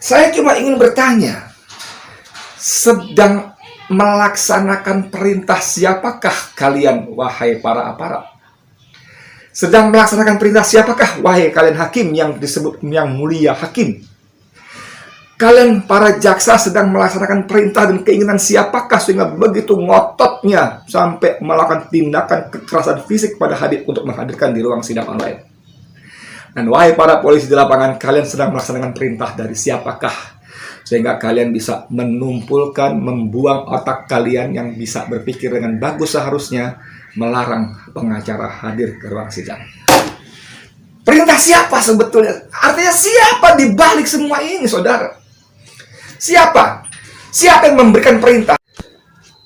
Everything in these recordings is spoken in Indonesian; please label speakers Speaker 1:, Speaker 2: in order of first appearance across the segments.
Speaker 1: Saya cuma ingin bertanya, sedang melaksanakan perintah siapakah kalian, wahai para aparat? Sedang melaksanakan perintah siapakah, wahai kalian hakim yang disebut yang mulia hakim? Kalian para jaksa sedang melaksanakan perintah dan keinginan siapakah sehingga begitu ngototnya sampai melakukan tindakan kekerasan fisik pada Habib untuk menghadirkan di ruang sidang online? Dan wahai para polisi di lapangan, kalian sedang melaksanakan perintah dari siapakah sehingga kalian bisa menumpulkan, membuang otak kalian yang bisa berpikir dengan bagus seharusnya melarang pengacara hadir ke ruang sidang? Perintah siapa sebetulnya? Artinya siapa di balik semua ini, saudara? Siapa? Siapa yang memberikan perintah?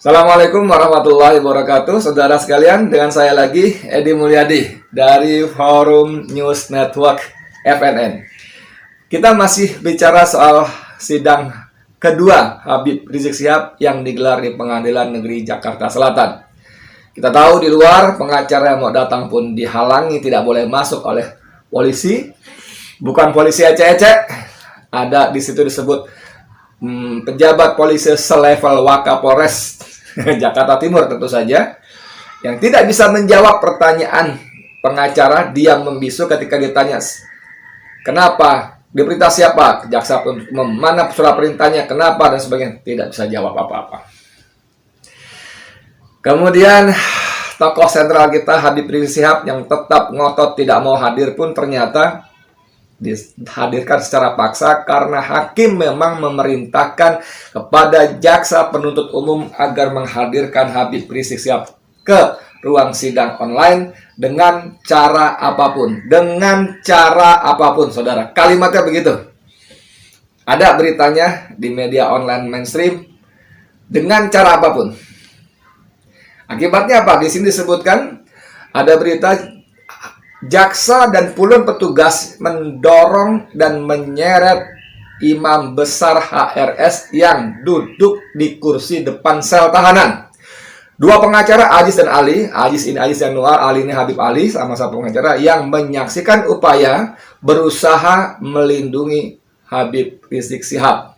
Speaker 1: Assalamualaikum warahmatullahi wabarakatuh, saudara sekalian. Dengan saya lagi, Edi Mulyadi dari Forum News Network FNN. Kita masih bicara soal sidang kedua Habib Rizik Syihab yang digelar di Pengadilan Negeri Jakarta Selatan. Kita tahu di luar pengacara yang mau datang pun dihalangi, tidak boleh masuk oleh polisi. Bukan polisi ecek-ecek, ada di situ disebut pejabat polisi selevel Wakapolres Jakarta Timur tentu saja, yang tidak bisa menjawab pertanyaan pengacara, diam membisu ketika ditanya kenapa, diperintah siapa, jaksa penuntut umum, mana surat perintahnya, kenapa, dan sebagainya, tidak bisa jawab apa-apa. Kemudian tokoh sentral kita Habib Rizik Syihab yang tetap ngotot tidak mau hadir pun ternyata dihadirkan secara paksa karena hakim memang memerintahkan kepada jaksa penuntut umum agar menghadirkan Habib Rizik Syihab ke ruang sidang online dengan cara apapun. Dengan cara apapun, saudara. Kalimatnya begitu. Ada beritanya di media online mainstream, dengan cara apapun. Akibatnya apa? Di sini disebutkan ada berita jaksa dan puluhan petugas mendorong dan menyeret imam besar HRS yang duduk di kursi depan sel tahanan. Dua pengacara, Aziz dan Ali, Aziz ini Aziz Yanuar, Ali ini Habib Ali, sama-sama pengacara yang menyaksikan upaya berusaha melindungi Habib Rizik Syihab.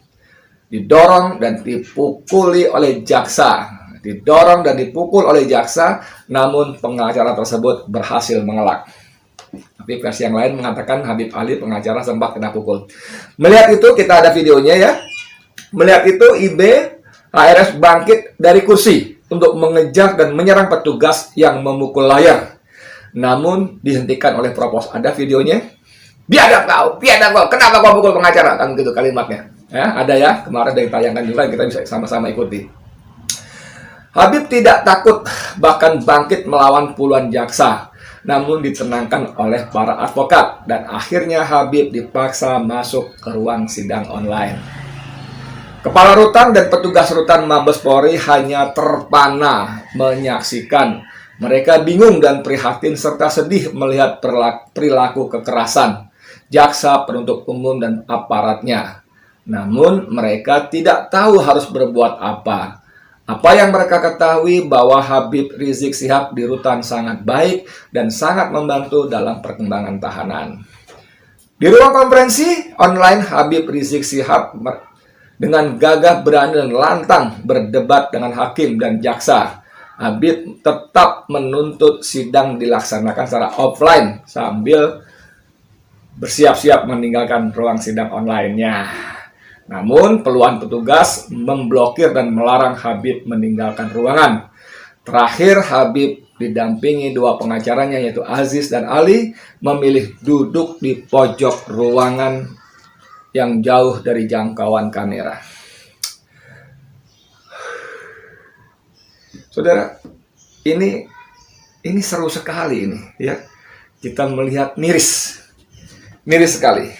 Speaker 1: Didorong dan dipukuli oleh jaksa. Didorong dan dipukul oleh jaksa, namun pengacara tersebut berhasil mengelak. Tapi versi yang lain mengatakan Habib Ali pengacara sempat kena pukul. Melihat itu, kita ada videonya ya. Melihat itu, IB HRS bangkit dari kursi untuk mengejar dan menyerang petugas yang memukul layar. Namun dihentikan oleh propos. Ada videonya. Biadab kau, kenapa kau pukul pengacara? Kan gitu kalimatnya. Ya, ada ya, kemarin dari tayangan juga kita bisa sama-sama ikuti. Habib tidak takut bahkan bangkit melawan puluhan jaksa, namun ditenangkan oleh para advokat dan akhirnya Habib dipaksa masuk ke ruang sidang online. Kepala rutan dan petugas rutan Mabes Polri hanya terpana menyaksikan. Mereka bingung dan prihatin serta sedih melihat perilaku kekerasan jaksa penuntut umum dan aparatnya. Namun mereka tidak tahu harus berbuat apa. Apa yang mereka ketahui bahwa Habib Rizik Syihab di rutan sangat baik dan sangat membantu dalam perkembangan tahanan. Di ruang konferensi online, Habib Rizik Syihab dengan gagah berani dan lantang berdebat dengan hakim dan jaksa. Habib tetap menuntut sidang dilaksanakan secara offline sambil bersiap-siap meninggalkan ruang sidang online-nya. Namun puluhan petugas memblokir dan melarang Habib meninggalkan ruangan. Terakhir Habib didampingi dua pengacaranya yaitu Aziz dan Ali memilih duduk di pojok ruangan yang jauh dari jangkauan kamera. Saudara, ini seru sekali ini ya. Kita melihat miris sekali.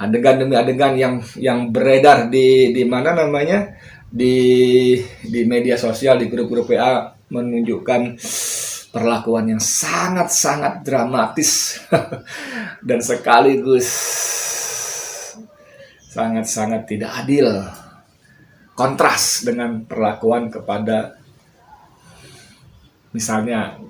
Speaker 1: Adegan demi adegan yang beredar di mana namanya di media sosial, di grup-grup WA menunjukkan perlakuan yang sangat-sangat dramatis dan sekaligus sangat-sangat tidak adil, kontras dengan perlakuan kepada misalnya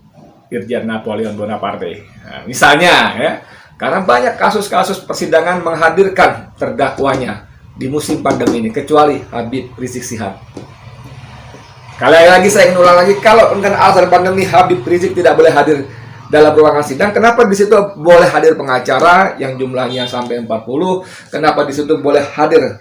Speaker 1: Irjen Napoleon Bonaparte. Nah, misalnya ya, karena banyak kasus-kasus persidangan menghadirkan terdakwanya di musim pandemi ini, kecuali Habib Rizik Syihab. Kali lagi saya ingin ulang lagi, kalau dengan alasan pandemi Habib Rizik tidak boleh hadir dalam ruangan sidang, kenapa di situ boleh hadir pengacara yang jumlahnya sampai 40? Kenapa di situ boleh hadir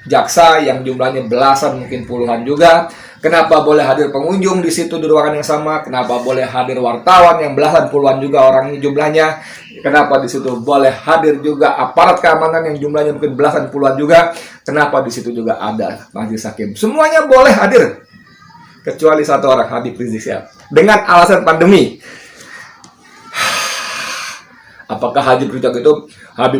Speaker 1: jaksa yang jumlahnya belasan mungkin puluhan juga? Kenapa boleh hadir pengunjung di situ di ruangan yang sama? Kenapa boleh hadir wartawan yang belasan puluhan juga orangnya jumlahnya? Kenapa di situ boleh hadir juga aparat keamanan yang jumlahnya mungkin belasan puluhan juga? Kenapa di situ juga ada majelis hakim? Semuanya boleh hadir kecuali satu orang, Habib Rizik Syihab, dengan alasan pandemi. Apakah Habib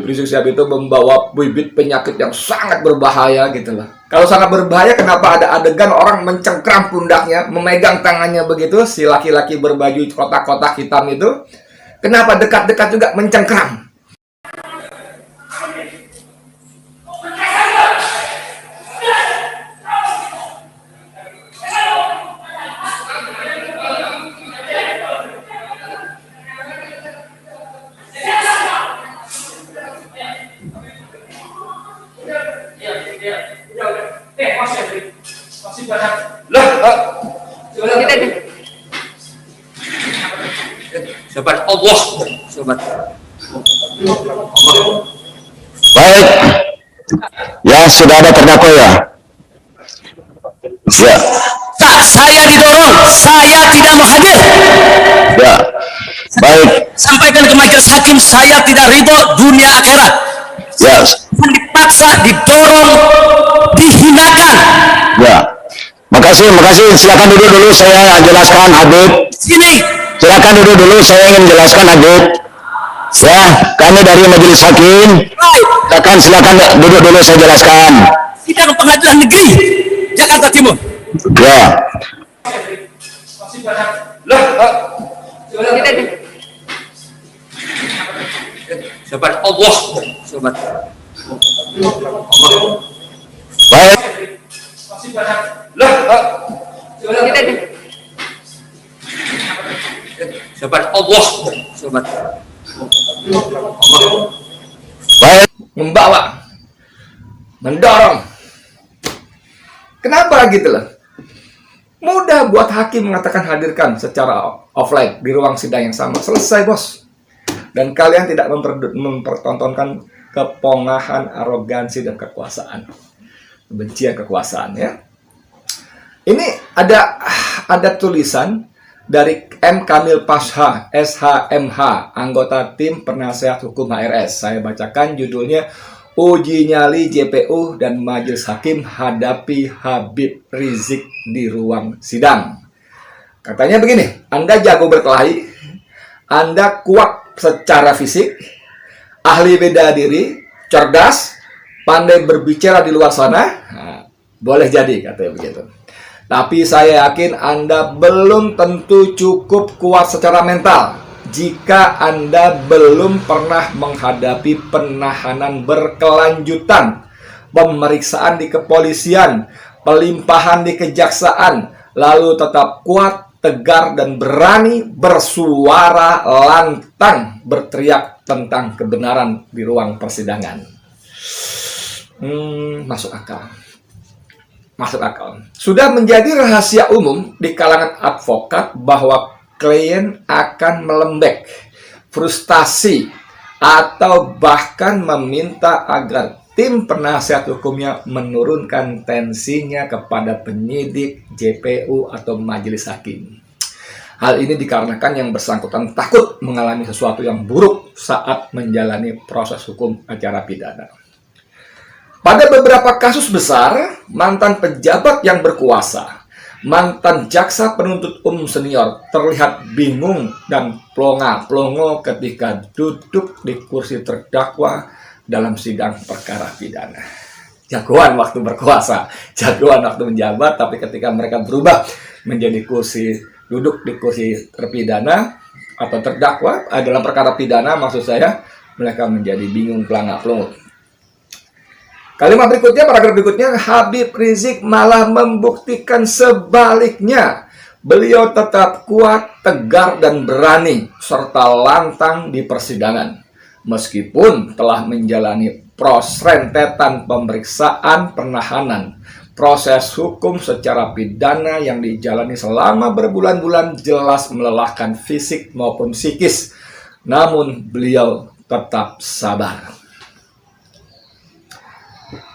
Speaker 1: Rizik Syihab itu membawa bibit penyakit yang sangat berbahaya gitu loh. Kalau sangat berbahaya, kenapa ada adegan orang mencengkram pundaknya, memegang tangannya begitu, si laki-laki berbaju kotak-kotak hitam itu, kenapa dekat-dekat juga mencengkram?
Speaker 2: Sobat Allah, sobat.
Speaker 3: Baik, ya sudah ada terdakwa ya. Ya.
Speaker 2: Tak, saya didorong, saya tidak mau hadir.
Speaker 3: Ya. Baik.
Speaker 2: Sampaikan ke majelis hakim, saya tidak ridho dunia akhirat.
Speaker 3: Ya.
Speaker 2: Dipaksa, didorong, dihinakan.
Speaker 3: Ya. Makasih. Silakan duduk dulu, saya jelaskan Habib.
Speaker 2: Sini.
Speaker 3: Silakan duduk dulu, saya ingin jelaskan Habib. Ya, kami dari majelis hakim. Silakan duduk dulu, saya jelaskan.
Speaker 2: Sidang Pengadilan Negeri Jakarta Timur.
Speaker 3: Ya.
Speaker 2: Sobat Allah, sobat.
Speaker 3: Baik.
Speaker 2: Sobat Allah, sobat.
Speaker 3: Baik.
Speaker 1: Membawa, mendorong. Kenapa gitu loh? Mudah buat hakim mengatakan hadirkan secara offline di ruang sidang yang sama. Selesai, bos. Dan kalian tidak mempertontonkan kepongahan, arogansi, dan kekuasaan. Kebencian kekuasaan, ya. Ini ada tulisan dari M. Kamil Pasha, SHMH, anggota tim penasehat hukum HRS. Saya bacakan judulnya, Uji Nyali JPU dan Majelis Hakim hadapi Habib Rizik di ruang sidang. Katanya begini, Anda jago berkelahi, Anda kuat secara fisik, ahli bela diri, cerdas, pandai berbicara di luar sana, nah, boleh jadi, katanya begitu. Tapi saya yakin Anda belum tentu cukup kuat secara mental jika Anda belum pernah menghadapi penahanan berkelanjutan, pemeriksaan di kepolisian, pelimpahan di kejaksaan, lalu tetap kuat, tegar, dan berani bersuara lantang berteriak tentang kebenaran di ruang persidangan. Masuk akal. Sudah menjadi rahasia umum di kalangan advokat bahwa klien akan melembek, frustasi, atau bahkan meminta agar tim penasihat hukumnya menurunkan tensinya kepada penyidik, JPU, atau majelis hakim. Hal ini dikarenakan yang bersangkutan takut mengalami sesuatu yang buruk saat menjalani proses hukum acara pidana. Pada beberapa kasus besar, mantan pejabat yang berkuasa, mantan jaksa penuntut umum senior terlihat bingung dan plonga-plongo ketika duduk di kursi terdakwa dalam sidang perkara pidana. Jagoan waktu berkuasa, jagoan waktu menjabat, tapi ketika mereka berubah menjadi duduk di kursi terpidana atau terdakwa dalam perkara pidana, maksud saya, mereka menjadi bingung, plonga-plongo. Kalimat berikutnya, paragraf berikutnya, Habib Rizik malah membuktikan sebaliknya. Beliau tetap kuat, tegar, dan berani, serta lantang di persidangan. Meskipun telah menjalani rentetan pemeriksaan penahanan, proses hukum secara pidana yang dijalani selama berbulan-bulan jelas melelahkan fisik maupun psikis. Namun beliau tetap sabar.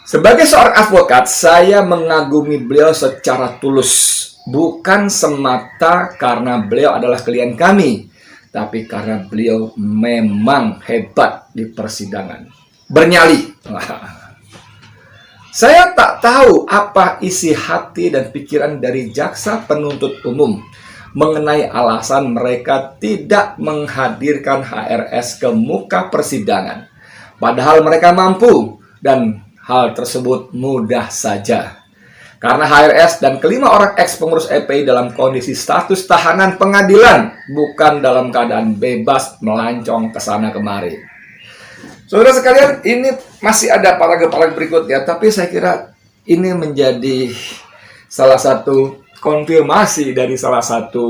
Speaker 1: Sebagai seorang advokat, saya mengagumi beliau secara tulus. Bukan semata karena beliau adalah klien kami, tapi karena beliau memang hebat di persidangan. Bernyali. Saya tak tahu apa isi hati dan pikiran dari jaksa penuntut umum mengenai alasan mereka tidak menghadirkan HRS ke muka persidangan. Padahal mereka mampu dan hal tersebut mudah saja. Karena HRS dan kelima orang ex-pengurus FPI dalam kondisi status tahanan pengadilan, bukan dalam keadaan bebas melancong ke sana kemari. Saudara sekalian, ini masih ada paragraf berikutnya, tapi saya kira ini menjadi salah satu konfirmasi dari salah satu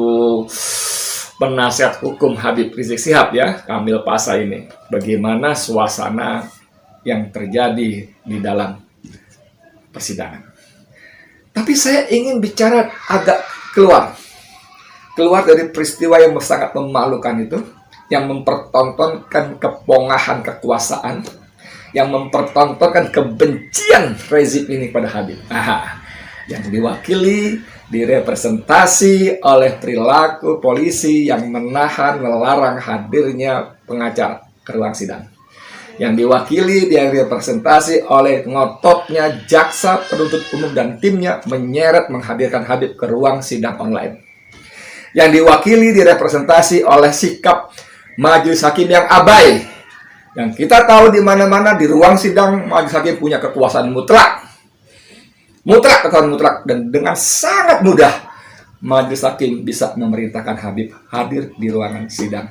Speaker 1: penasihat hukum Habib Rizik Syihab, ya, Kamil Pasa ini. Bagaimana suasana yang terjadi di dalam persidangan. Tapi saya ingin bicara agak keluar dari peristiwa yang sangat memalukan itu, yang mempertontonkan kepongahan kekuasaan, yang mempertontonkan kebencian rezim ini pada Habib. Yang diwakili, direpresentasi oleh perilaku polisi yang menahan, melarang hadirnya pengacara ke ruang sidang. Yang diwakili, dia representasi oleh ngototnya jaksa penuntut umum dan timnya menyeret menghadirkan Habib ke ruang sidang online. Yang diwakili, direpresentasi oleh sikap majelis hakim yang abai. Yang kita tahu di mana-mana di ruang sidang majelis hakim punya kekuasaan mutlak. Kekuasaan mutlak, dan dengan sangat mudah majelis hakim bisa memerintahkan Habib hadir di ruangan sidang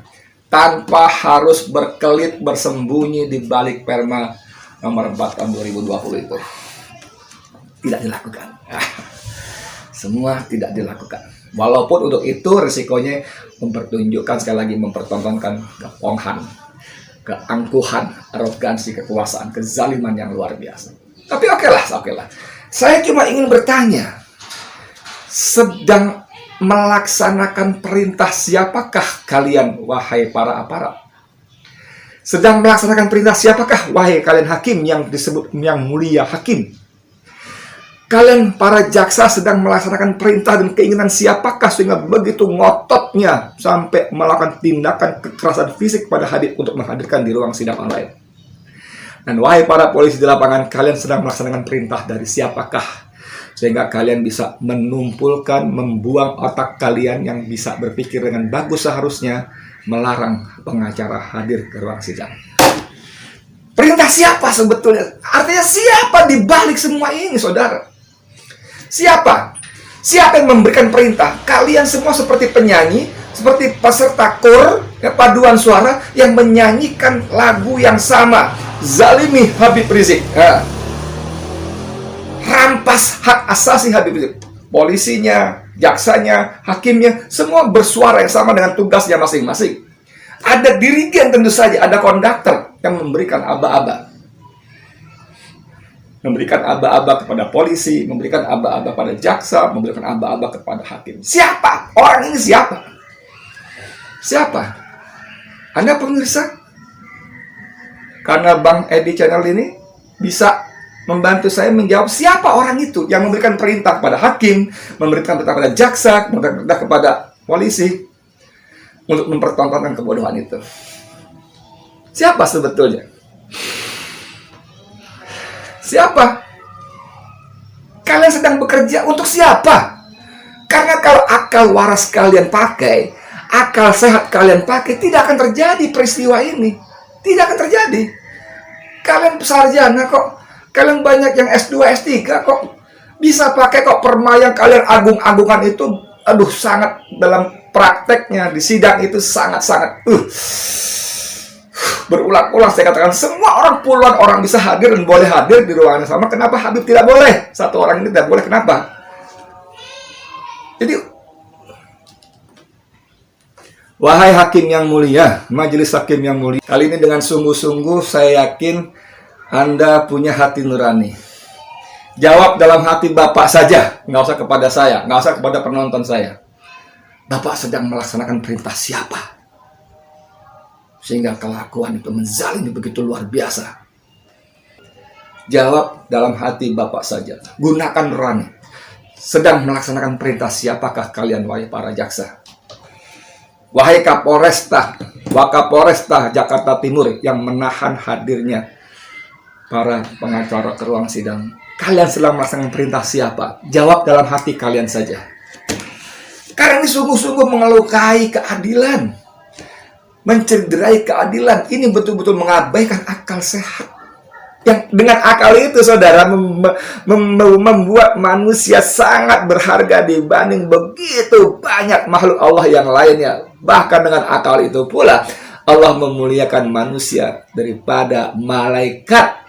Speaker 1: tanpa harus berkelit bersembunyi di balik Perma nomor 4 tahun 2020 itu. Tidak dilakukan. Semua tidak dilakukan. Walaupun untuk itu risikonya mempertunjukkan, sekali lagi mempertontonkan keponghan, keangkuhan, arogansi kekuasaan, kezaliman yang luar biasa. Tapi oke lah. Saya cuma ingin bertanya, sedang melaksanakan perintah siapakah kalian, wahai para aparat? Sedang melaksanakan perintah siapakah, wahai kalian hakim yang disebut yang mulia hakim? Kalian para jaksa sedang melaksanakan perintah dan keinginan siapakah sehingga begitu ngototnya sampai melakukan tindakan kekerasan fisik pada Habib untuk menghadirkan di ruang sidang online? Dan wahai para polisi di lapangan, kalian sedang melaksanakan perintah dari siapakah sehingga kalian bisa menumpulkan, membuang otak kalian yang bisa berpikir dengan bagus seharusnya melarang pengacara hadir ke ruang sidang? Perintah siapa sebetulnya? Artinya siapa di balik semua ini, saudara? Siapa? Siapa yang memberikan perintah? Kalian semua seperti penyanyi, seperti peserta kor, paduan suara yang menyanyikan lagu yang sama. Zalimi Habib Rizik. Rampas hak asasi Habib Rizik. Polisinya, jaksanya, hakimnya, semua bersuara yang sama dengan tugasnya masing-masing. Ada dirigen tentu saja, ada konduktor yang memberikan aba-aba. Memberikan aba-aba kepada polisi, memberikan aba-aba pada jaksa, memberikan aba-aba kepada hakim. Siapa? Orang ini siapa? Siapa? Anda pemirsa? Karena Bang Edi Channel ini bisa membantu saya menjawab siapa orang itu yang memberikan perintah kepada hakim, memberikan perintah kepada jaksa, memberikan perintah kepada polisi untuk mempertontonkan kebodohan itu. Siapa sebetulnya? Siapa? Kalian sedang bekerja untuk siapa? Karena kalau akal waras kalian pakai, akal sehat kalian pakai, tidak akan terjadi peristiwa ini. Tidak akan terjadi. Kalian sarjana kok. Kalian banyak yang S2, S3 kok. Bisa pakai kok perma yang kalian agung-agungkan itu. Aduh, sangat dalam prakteknya di sidang itu sangat-sangat berulang-ulang saya katakan, semua orang, puluhan orang bisa hadir dan boleh hadir di ruangan yang sama. Kenapa Habib tidak boleh? Satu orang ini tidak boleh, kenapa? Jadi, wahai hakim yang mulia, majelis hakim yang mulia, kali ini dengan sungguh-sungguh saya yakin Anda punya hati nurani. Jawab dalam hati Bapak saja, nggak usah kepada saya, nggak usah kepada penonton saya. Bapak sedang melaksanakan perintah siapa? Sehingga kelakuan itu menzalimi begitu luar biasa. Jawab dalam hati Bapak saja. Gunakan nurani. Sedang melaksanakan perintah siapakah kalian, wahai para jaksa? Wahai Kapolresta, Wakapolresta Jakarta Timur yang menahan hadirnya para pengacara ke ruang sidang. Kalian sedang melaksanakan perintah siapa? Jawab dalam hati kalian saja. Karena ini sungguh-sungguh mengelukai keadilan, mencederai keadilan. Ini betul-betul mengabaikan akal sehat. Yang dengan akal itu, saudara, membuat manusia sangat berharga dibanding begitu banyak makhluk Allah yang lainnya. Bahkan dengan akal itu pula, Allah memuliakan manusia daripada malaikat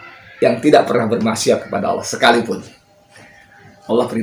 Speaker 1: yang tidak pernah bermaksiat kepada Allah sekalipun. Allah perintah.